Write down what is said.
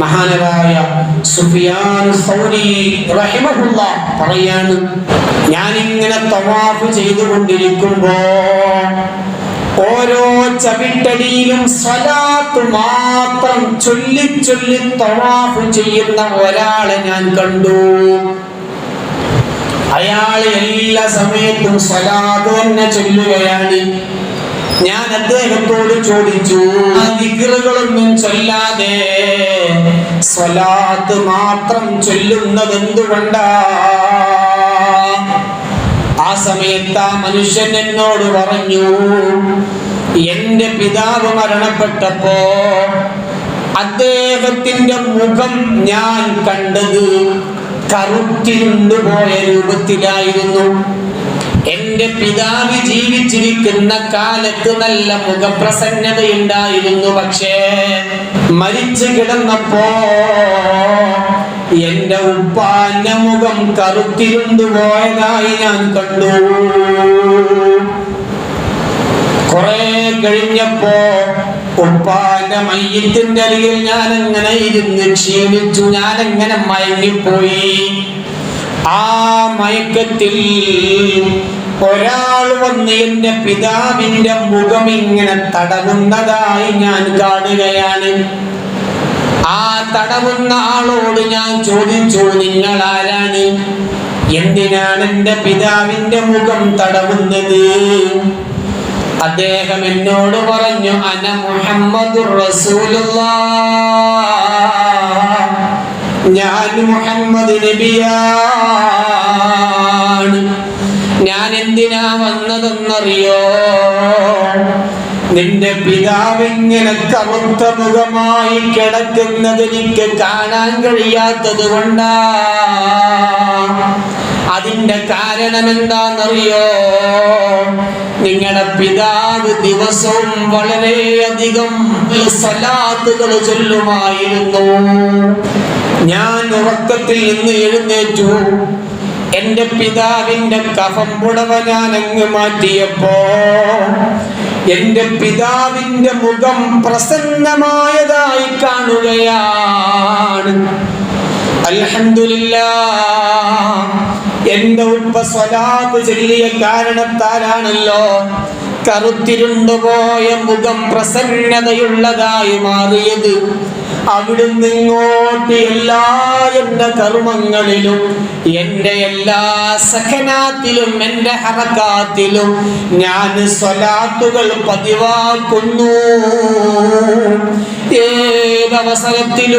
മഹാനരായ സുഫിയാൻ സൗരി റഹിമഹുല്ലാഹ് പറയാണ്, ഞാനിങ്ങനെ തവാഫ് ചെയ്തുകൊണ്ടിരിക്കുമ്പോ ഓരോ ചവിട്ടടിയിലും സ്വലാത്ത് മാത്രം ചൊല്ലി ചൊല്ലി തവാഫ് ചെയ്യുന്ന ഒരാളെ ഞാൻ കണ്ടു. അയാൾ എല്ലാ സമയത്തും സ്വലാത്ത് തന്നെ ചൊല്ലുകയാണ്. ഞാൻ അദ്ദേഹത്തോട് ചോദിച്ചു, ദിക്റുകളൊന്നും ചൊല്ലാതെ സ്വലാത്ത് മാത്രം ചൊല്ലുന്നത് എന്തുകൊണ്ടാ? ആ സമയത്ത് ആ മനുഷ്യൻ എന്നോട് പറഞ്ഞു, എന്റെ പിതാവ് മരണപ്പെട്ടപ്പോ അദ്ദേഹത്തിന്റെ മുഖം ഞാൻ കണ്ടത് കറുത്തിരുണ്ടുപോയ രൂപത്തിലായിരുന്നു. എന്റെ പിതാവ് ജീവിച്ചിരിക്കുന്ന കാലത്ത് നല്ല മുഖപ്രസന്നതയുണ്ടായിരുന്നു. പക്ഷേ മരിച്ചു കിടന്നപ്പോ എന്റെ ഉപ്പാന്റെ മുഖം കറുത്തിരുണ്ടുപോയതായി ഞാൻ കണ്ടു. കുറെ കഴിഞ്ഞപ്പോ ഉപ്പാന്റെ മയ്യത്തിന്റെ അരികിൽ ഞാൻ അങ്ങനെ ഇരുന്ന് ക്ഷീണിച്ചു. ഞാൻ അങ്ങനെ മയങ്ങിപ്പോയി. ആ മയക്കത്തിൽ ഒരാൾ വന്ന് എന്റെ പിതാവിന്റെ മുഖം ഇങ്ങനെ തടവുന്നതായി ഞാൻ കാണുകയാണ്. ആ തടവുന്ന ആളോട് ഞാൻ ചോദിച്ചു, നിങ്ങൾ ആരാണ്? എന്തിനാണ് എന്റെ പിതാവിന്റെ മുഖം തടവുന്നത്? അദ്ദേഹം എന്നോട് പറഞ്ഞു, അന മുഹമ്മദുർ റസൂലുള്ളാഹ്, ഞാൻ മുഹമ്മദ് നബിയാണ്. ഞാൻ എന്തിനാ വന്നതെന്നറിയോ? നിന്റെ പിതാവ് ഇങ്ങനെ കറുത്ത മുഖമായി കിടക്കുന്നത് എനിക്ക് കാണാൻ കഴിയാത്തത് കൊണ്ടാ. അതിന്റെ കാരണം എന്താണെന്നറിയോ? നിങ്ങളുടെ പിതാവ് ദിവസവും വളരെയധികം സ്വലാത്തുകൾ ചൊല്ലുമായിരുന്നു. ഞാൻ ഉറക്കത്തിൽ നിന്ന് എഴുന്നേറ്റു. എന്റെ പിതാവിന്റെ കഫം പുടവ ഞാൻ അങ്ങ് മാറ്റിയപ്പോ എന്റെ പിതാവിന്റെ മുഖം പ്രസന്നമായതായി കാണുകയാണ്. അൽഹംദുലില്ലാഹ്, എന്റെ ഉപ്പ സ്വലാത്ത് ചൊല്ലിയ കാരണത്താലാണല്ലോ കറുത്തിരുണ്ടുപോയ മുഖം പ്രസന്നതയുള്ളതായി മാറിയത്. അവിടുന്ന് ഇങ്ങോട്ട് എല്ലാ എന്റെ കർമ്മങ്ങളിലും, എന്റെ എല്ലാ സഖനാത്തിലും, എന്റെ ഹറകാത്തിലും ഞാൻ സ്വലാത്തുകൾ പതിവാക്കുന്നു. ഏതവസരത്തിലും